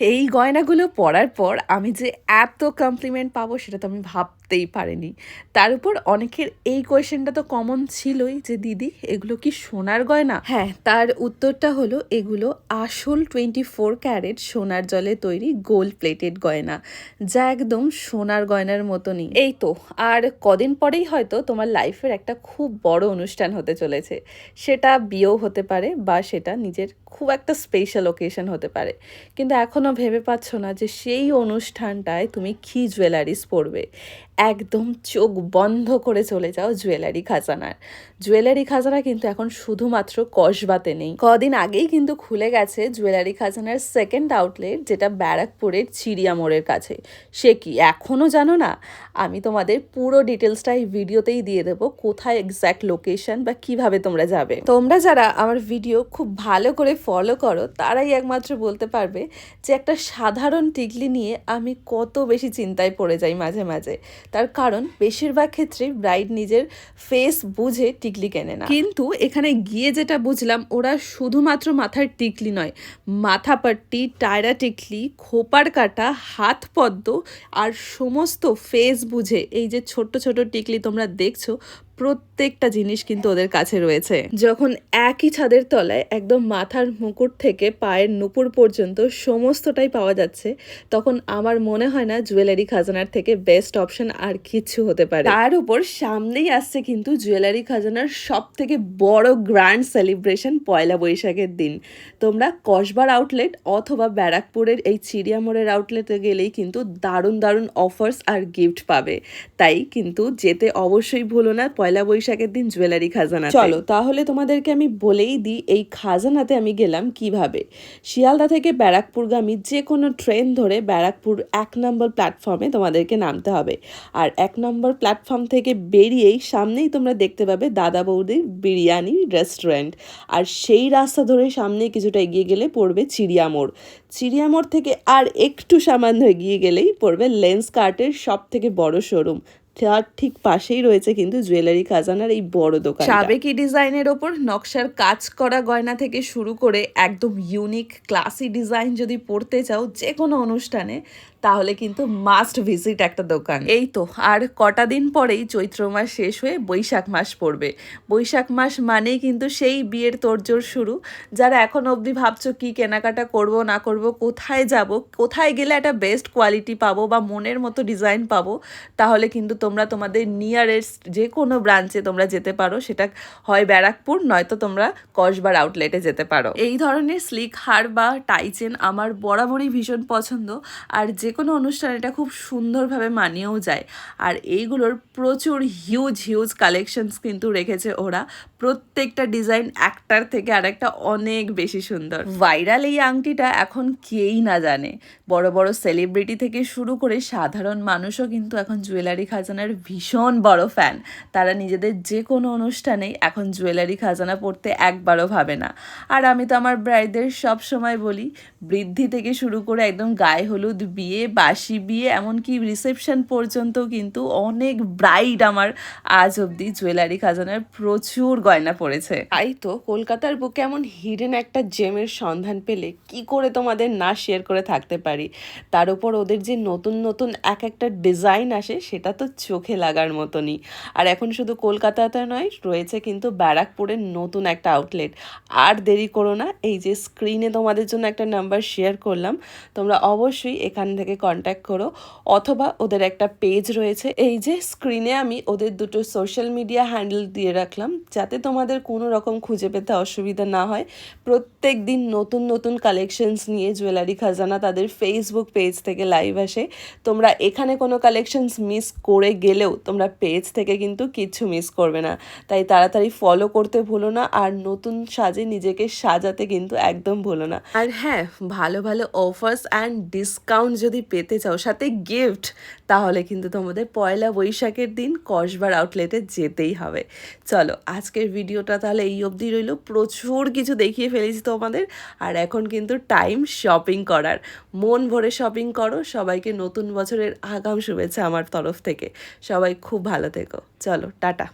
এই গয়নাগুলো পরার পর আমি যে এত কমপ্লিমেন্ট পাবো সেটা তো আমি ভাবতেই পারিনি। তার উপর অনেকের এই কোয়েশ্চেনটা তো কমন ছিলই যে, "দিদি এগুলো কি সোনার গয়না?" হ্যাঁ, তার উত্তরটা হলো এগুলো আসল 24 ক্যারেট সোনার জলে তৈরি গোল্ড প্লেটেড গয়না, যা একদম সোনার গয়নার মতনই। এই তো আর কদিন পরেই হয়তো তোমার লাইফের একটা খুব বড় অনুষ্ঠান হতে চলেছে। সেটা বিয়েও হতে পারে বা সেটা নিজের খুব একটা স্পেশাল ওকেশন হতে পারে। কিন্তু এখনও ভেবে পাচ্ছ না যে সেই অনুষ্ঠানটায় তুমি কী জুয়েলারিস পরবে। একদম চোখ বন্ধ করে চলে যাও জুয়েলারি খাজানার। জুয়েলারি খাজানা কিন্তু এখন শুধুমাত্র কসবাতে নেই, কদিন আগেই কিন্তু খুলে গেছে জুয়েলারি খাজানার সেকেন্ড আউটলেট, যেটা ব্যারাকপুরের চিড়িয়া মোড়ের কাছে। সে কি এখনও জানো না? আমি তোমাদের পুরো ডিটেলসটা এই ভিডিওতেই দিয়ে দেবো, কোথায় এক্স্যাক্ট লোকেশন বা কিভাবে তোমরা যাবে। তোমরা যারা আমার ভিডিও খুব ভালো করে ফলো করো তারাই একমাত্র বলতে পারবে যে একটা সাধারণ টিকলি নিয়ে আমি কত বেশি চিন্তায় পড়ে যাই মাঝে মাঝে। তার কারণ বেশিরভাগ ক্ষেত্রে ব্রাইড নিজের ফেস বুঝে টিকলি কেনে না, কিন্তু এখানে গিয়ে যেটা বুঝলাম ওরা শুধুমাত্র মাথার টিকলি নয়, মাথাপাট্টি, টায়রা টিকলি, খোপার কাটা, হাত পদ্ম আর সমস্ত ফেস বুঝে এই যে ছোট্ট ছোট টিকলি তোমরা দেখছো, প্রত্যেকটা জিনিস কিন্তু ওদের কাছে রয়েছে। যখন একই ছাদের তলায় একদম মাথার মুকুট থেকে পায়ের নুপুর পর্যন্ত সমস্তটাই পাওয়া যাচ্ছে, তখন আমার মনে হয় না জুয়েলারি খাজানার থেকে বেস্ট অপশন আর কিছু হতে পারে। তার উপর সামনেই আসছে কিন্তু জুয়েলারি খাজানার সব থেকে বড় গ্র্যান্ড সেলিব্রেশন, পয়লা বৈশাখের দিন। তোমরা কসবার আউটলেট অথবা ব্যারাকপুরের এই চিড়িয়া মোড়ের আউটলেটে গেলেই কিন্তু দারুণ দারুণ অফার্স আর গিফট পাবে। তাই কিন্তু যেতে অবশ্যই ভুলো না পয়লা বৈশাখের দিন জুয়েলারি খাজানা। চলো তাহলে তোমাদেরকে আমি বলেই দিই এই খাজানাতে আমি গেলাম কিভাবে। শিয়ালদা থেকে ব্যারাকপুরগামী যে কোনো ট্রেন ধরে ব্যারাকপুর 1 নম্বর প্ল্যাটফর্মে তোমাদেরকে নামতে হবে। আর 1 নম্বর প্ল্যাটফর্ম থেকে বেরিয়েই সামনেই তোমরা দেখতে পাবে দাদা বৌদির বিরিয়ানি রেস্টুরেন্ট। আর সেই রাস্তা ধরে সামনে কিছুটা এগিয়ে গেলে পড়বে চিড়িয়া মোড়। চিড়িয়া মোড় থেকে আর একটু সামান্য এগিয়ে গেলেই পড়বে লেন্স কার্টের সব থেকে বড় শোরুম। তার ঠিক পাশেই রয়েছে কিন্তু জুয়েলারি খাজানার এই বড় দোকান। সাবেকি ডিজাইনের ওপর নকশার কাজ করা গয়না থেকে শুরু করে একদম ইউনিক ক্লাসি ডিজাইন যদি পড়তে চাও যে কোনো অনুষ্ঠানে, তাহলে কিন্তু মাস্ট ভিজিট একটা দোকান। এই তো আর কটা দিন পরেই চৈত্র মাস শেষ হয়ে বৈশাখ মাস পড়বে। বৈশাখ মাস মানেই কিন্তু সেই বিয়ের তোড়জোড় শুরু। যারা এখন অবধি ভাবছো কি কেনাকাটা করব না করব, কোথায় যাব, কোথায় গেলে একটা বেস্ট কোয়ালিটি পাবো বা মনের মতো ডিজাইন পাবো, তাহলে কিন্তু তোমরা তোমাদের নিয়ারেস্ট যে কোনো ব্রাঞ্চে তোমরা যেতে পারো। সেটা হয় ব্যারাকপুর, নয়তো তোমরা কসবার আউটলেটে যেতে পারো। এই ধরনের স্লিক হার বা টাইচেন আমার বরাবরই ভীষণ পছন্দ, আর যে কোনো অনুষ্ঠানে এটা খুব সুন্দরভাবে মানিয়েও যায়। আর এইগুলোর প্রচুর হিউজ হিউজ কালেকশনস কিন্তু রেখেছে ওরা। প্রত্যেকটা ডিজাইন একটার থেকে আরেকটা অনেক বেশি সুন্দর। ভাইরাল এই আংটিটা এখন কেই না জানে। বড় বড় সেলিব্রিটি থেকে শুরু করে সাধারণ মানুষও কিন্তু এখন জুয়েলারি খাজানার ভীষণ বড় ফ্যান। তারা নিজেদের যে কোনো অনুষ্ঠানেই এখন জুয়েলারি খাজানা পরতে একবারও ভাবে না। আর আমি তো আমার ব্রাইডদের সব সময় বলি, বৃদ্ধি থেকে শুরু করে একদম গায়ে হলুদ বিয়ে, বাসি বিয়ে, এমনকি রিসেপশন পর্যন্ত কিন্তু অনেক ব্রাইড আমার আজ অবধি জুয়েলারি খাজানার প্রচুর গয়না পড়েছে। তাই তো কলকাতার বুকে এমন হিডেন একটা জেমের সন্ধান পেলে কি করে তোমাদের না শেয়ার করে থাকতে পারি। তার উপর ওদের যে নতুন নতুন এক একটা ডিজাইন আসে সেটা তো চোখে লাগার মতনই। আর এখন শুধু কলকাতাতে নয়, রয়েছে কিন্তু ব্যারাকপুরের নতুন একটা আউটলেট। আর দেরি করো না, এই যে স্ক্রিনে তোমাদের জন্য একটা নাম্বার শেয়ার করলাম, তোমরা অবশ্যই এখান থেকে কন্ট্যাক্ট করো, অথবা ওদের একটা পেজ রয়েছে। এই যে স্ক্রিনে আমি ওদের দুটো সোশ্যাল মিডিয়া হ্যান্ডেল দিয়ে রাখলাম, যাতে তোমাদের কোনো রকম খুঁজে পেতে অসুবিধা না হয়। প্রত্যেক দিন নতুন নতুন কালেকশনস নিয়ে জুয়েলারি খাজানা তাদের ফেসবুক পেজ থেকে লাইভ আসে। তোমরা এখানে কোনো কালেকশনস মিস করে গেলেও তোমরা পেজ থেকে কিন্তু কিচ্ছু মিস করবে না। তাই তাড়াতাড়ি ফলো করতে ভুলো না, আর নতুন সাজে নিজেকে সাজাতে কিন্তু একদম ভুলো না। আর হ্যাঁ, ভালো ভালো অফার্স অ্যান্ড ডিসকাউন্ট যদি পেতে চাও সাথে গিফট, তাহলে কিন্তু তোমাদের পয়লা বৈশাখের দিন কসবার আউটলেটে যেতেই হবে। চলো আজকের ভিডিওটা তাহলে এই অবধি রইল। প্রচুর কিছু দেখিয়ে ফেলেছি তোমাদের, আর এখন কিন্তু টাইম শপিং করার। মন ভরে শপিং করো। সবাইকে নতুন বছরের আগাম শুভেচ্ছা আমার তরফ থেকে। সবাই খুব ভালো থেকো। চলো টাটা।